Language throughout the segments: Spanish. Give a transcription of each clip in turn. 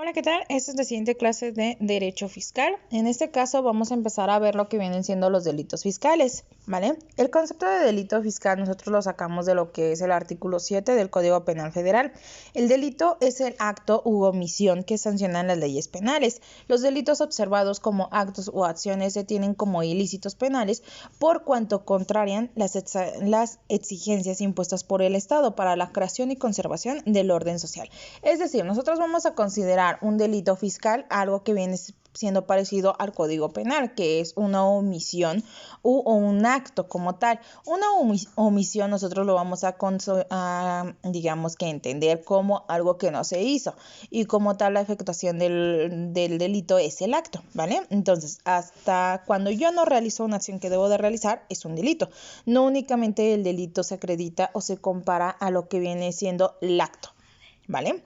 Hola, ¿qué tal? Esta es la siguiente clase de Derecho Fiscal. En este caso vamos a empezar a ver lo que vienen siendo los delitos fiscales, ¿vale? El concepto de delito fiscal nosotros lo sacamos de lo que es el artículo 7 del Código Penal Federal. El delito es el acto u omisión que sancionan las leyes penales. Los delitos observados como actos o acciones se tienen como ilícitos penales por cuanto contrarian las exigencias impuestas por el Estado para la creación y conservación del orden social. Es decir, nosotros vamos a considerar un delito fiscal algo que viene siendo parecido al Código Penal, que es una omisión o un acto como tal. Una omisión nosotros lo vamos a digamos que entender como algo que no se hizo y como tal la efectuación del delito es el acto, ¿vale? Entonces, hasta cuando yo no realizo una acción que debo de realizar, es un delito. No únicamente el delito se acredita o se compara a lo que viene siendo el acto, ¿vale?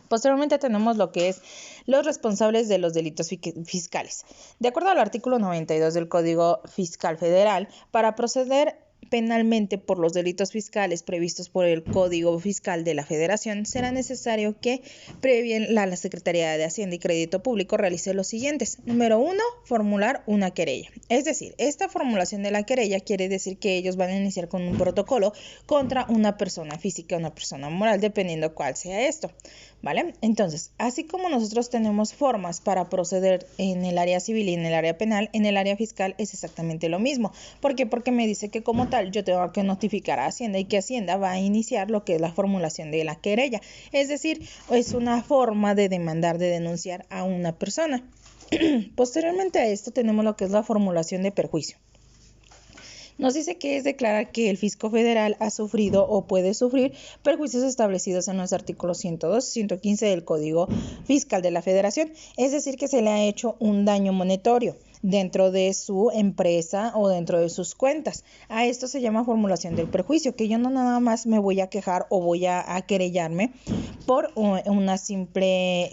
Posteriormente tenemos lo que es los responsables de los delitos fiscales. De acuerdo al artículo 92 del Código Fiscal Federal, para proceder penalmente por los delitos fiscales previstos por el Código Fiscal de la Federación, será necesario que previa la Secretaría de Hacienda y Crédito Público realice los siguientes. Número 1, formular una querella. Es decir, esta formulación de la querella quiere decir que ellos van a iniciar con un protocolo contra una persona física o una persona moral, dependiendo cuál sea esto, ¿vale? Entonces, así como nosotros tenemos formas para proceder en el área civil y en el área penal, en el área fiscal es exactamente lo mismo. ¿Por qué? Porque me dice que como tal yo tengo que notificar a Hacienda y que Hacienda va a iniciar lo que es la formulación de la querella. Es decir, es una forma de demandar, de denunciar a una persona. Posteriormente a esto tenemos lo que es la formulación de perjuicio. Nos dice que es declarar que el fisco federal ha sufrido o puede sufrir perjuicios establecidos en los artículos 102 y 115 del Código Fiscal de la Federación, es decir, que se le ha hecho un daño monetario dentro de su empresa o dentro de sus cuentas. A esto se llama formulación del perjuicio, que yo no nada más me voy a quejar o voy a querellarme por un simple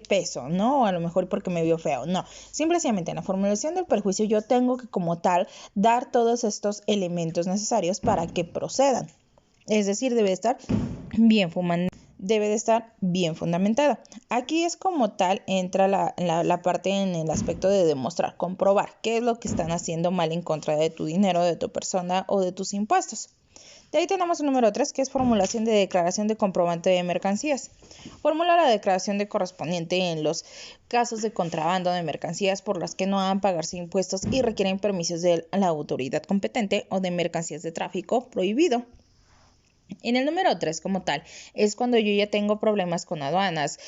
peso, ¿no? O a lo mejor porque me vio feo, no. Simplemente en la formulación del perjuicio yo tengo que como tal dar todos estos elementos necesarios para que procedan. Es decir, debe estar bien fundamentada. Aquí es como tal, entra la parte en el aspecto de demostrar, comprobar qué es lo que están haciendo mal en contra de tu dinero, de tu persona o de tus impuestos. De ahí tenemos el número 3, que es formulación de declaración de comprobante de mercancías. Formula la declaración de correspondiente en los casos de contrabando de mercancías por las que no han pagarse impuestos y requieren permisos de la autoridad competente o de mercancías de tráfico prohibido. En el número 3 como tal es cuando yo ya tengo problemas con aduanas,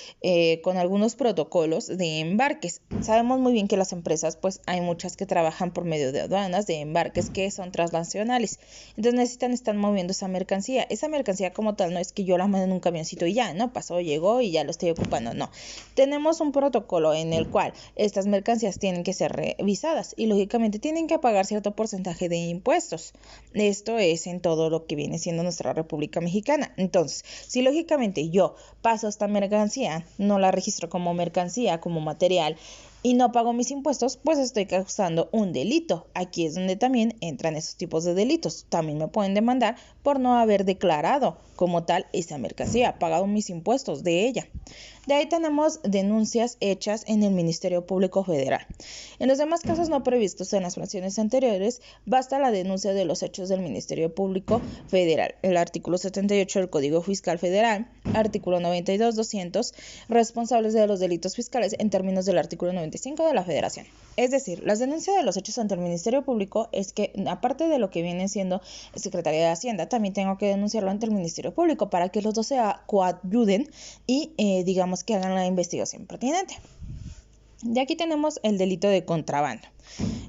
con algunos protocolos de embarques. Sabemos muy bien que las empresas, pues hay muchas que trabajan por medio de aduanas, de embarques que son transnacionales. Entonces necesitan estar moviendo esa mercancía. Esa mercancía como tal no es que yo la mande en un camioncito y ya, ¿no? Pasó, llegó y ya lo estoy ocupando, no. Tenemos un protocolo en el cual estas mercancías tienen que ser revisadas y lógicamente tienen que pagar cierto porcentaje de impuestos. Esto es en todo lo que viene siendo nuestra República Mexicana. Entonces, si lógicamente yo paso esta mercancía, no la registro como mercancía, como material, y no pago mis impuestos, pues estoy causando un delito. Aquí es donde también entran esos tipos de delitos. También me pueden demandar por no haber declarado como tal esa mercancía, pagado mis impuestos de ella. De ahí tenemos denuncias hechas en el Ministerio Público Federal. En los demás casos no previstos en las fracciones anteriores, basta la denuncia de los hechos del Ministerio Público Federal. El artículo 78 del Código Fiscal Federal, artículo 92-200, responsables de los delitos fiscales en términos del artículo 95 de la Federación. Es decir, las denuncias de los hechos ante el Ministerio Público es que, aparte de lo que viene siendo Secretaría de Hacienda, también tengo que denunciarlo ante el Ministerio Público para que los dos se coayuden y digamos que hagan la investigación pertinente. De aquí tenemos el delito de contrabando.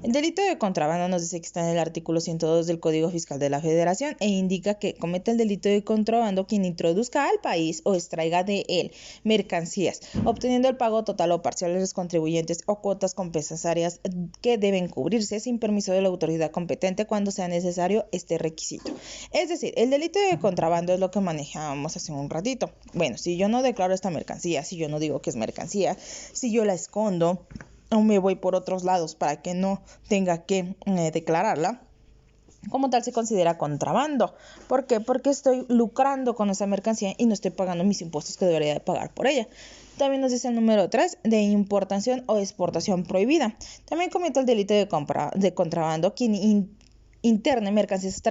El delito de contrabando nos dice que está en el artículo 102 del Código Fiscal de la Federación e indica que comete el delito de contrabando quien introduzca al país o extraiga de él mercancías, obteniendo el pago total o parcial de los contribuyentes o cuotas compensarias que deben cubrirse sin permiso de la autoridad competente cuando sea necesario este requisito. Es decir, el delito de contrabando es lo que manejábamos hace un ratito. Bueno, si yo no declaro esta mercancía, si yo no digo que es mercancía, si yo la escondo, o me voy por otros lados para que no tenga que declararla, como tal se considera contrabando. ¿Por qué? Porque estoy lucrando con esa mercancía y no estoy pagando mis impuestos que debería de pagar por ella. También nos dice el número 3 de importación o exportación prohibida. También comete el delito de contrabando quien interne mercancías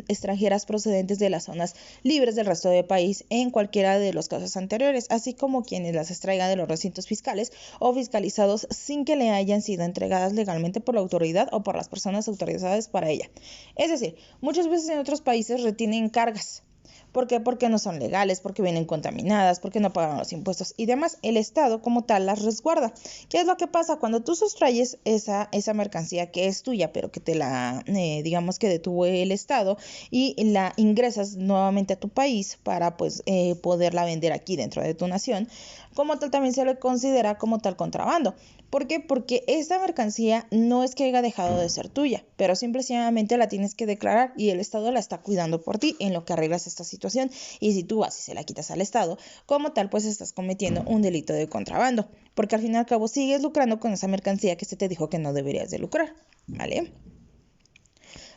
extranjeras procedentes de las zonas libres del resto del país en cualquiera de los casos anteriores, así como quienes las extraigan de los recintos fiscales o fiscalizados sin que le hayan sido entregadas legalmente por la autoridad o por las personas autorizadas para ella. Es decir, muchas veces en otros países retienen cargas. ¿Por qué? Porque no son legales, porque vienen contaminadas, porque no pagan los impuestos y demás. El Estado como tal las resguarda. ¿Qué es lo que pasa? Cuando tú sustrayes esa mercancía que es tuya, pero que te la, digamos que detuvo el Estado y la ingresas nuevamente a tu país para pues poderla vender aquí dentro de tu nación, como tal también se le considera como tal contrabando. ¿Por qué? Porque esta mercancía no es que haya dejado de ser tuya, pero simplemente la tienes que declarar y el Estado la está cuidando por ti en lo que arreglas esta situación. Y si tú vas y se la quitas al Estado, como tal, pues estás cometiendo un delito de contrabando, porque al fin y al cabo sigues lucrando con esa mercancía que se te dijo que no deberías de lucrar, ¿vale?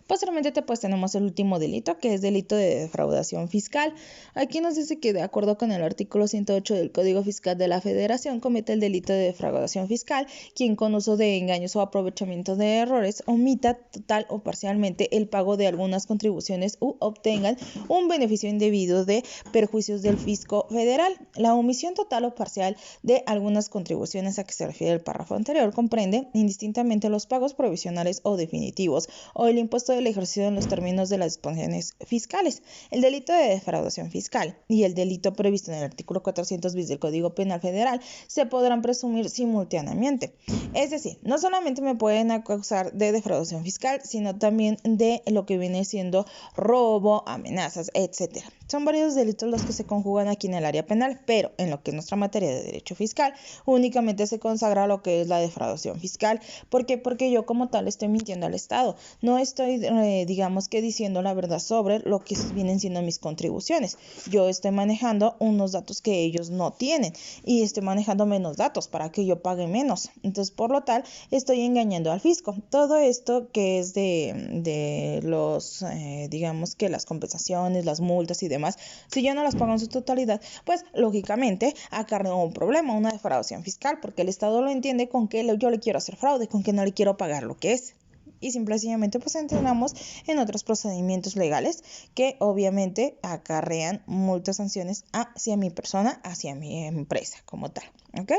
Posteriormente pues tenemos el último delito, que es delito de defraudación fiscal. Aquí nos dice que de acuerdo con el artículo 108 del Código Fiscal de la Federación comete el delito de defraudación fiscal quien con uso de engaños o aprovechamiento de errores omita total o parcialmente el pago de algunas contribuciones u obtengan un beneficio indebido de perjuicios del fisco federal. La omisión total o parcial de algunas contribuciones a que se refiere el párrafo anterior comprende indistintamente los pagos provisionales o definitivos o el impuesto del ejercicio en los términos de las disposiciones fiscales. El delito de defraudación fiscal y el delito previsto en el artículo 400 bis del Código Penal Federal se podrán presumir simultáneamente. Es decir, no solamente me pueden acusar de defraudación fiscal, sino también de lo que viene siendo robo, amenazas, etc. Son varios delitos los que se conjugan aquí en el área penal, pero en lo que es nuestra materia de derecho fiscal, únicamente se consagra lo que es la defraudación fiscal. ¿Por qué? Porque yo como tal estoy mintiendo al Estado. No estoy digamos que diciendo la verdad sobre lo que vienen siendo mis contribuciones. Yo estoy manejando unos datos que ellos no tienen y estoy manejando menos datos para que yo pague menos. Entonces, por lo tal, estoy engañando al fisco. Todo esto que es de los, digamos que las compensaciones, las multas y demás, si yo no las pago en su totalidad, pues lógicamente acarreo un problema, una defraudación fiscal, porque el Estado lo entiende con que yo le quiero hacer fraude, con que no le quiero pagar lo que es. Y simplemente pues entramos en otros procedimientos legales que obviamente acarrean multas, sanciones hacia mi persona, hacia mi empresa como tal, ¿ok?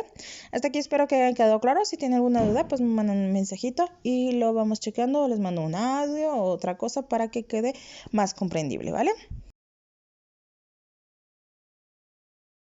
Hasta aquí espero que haya quedado claro. Si tienen alguna duda pues me mandan un mensajito y lo vamos checando, o les mando un audio o otra cosa para que quede más comprendible, ¿vale?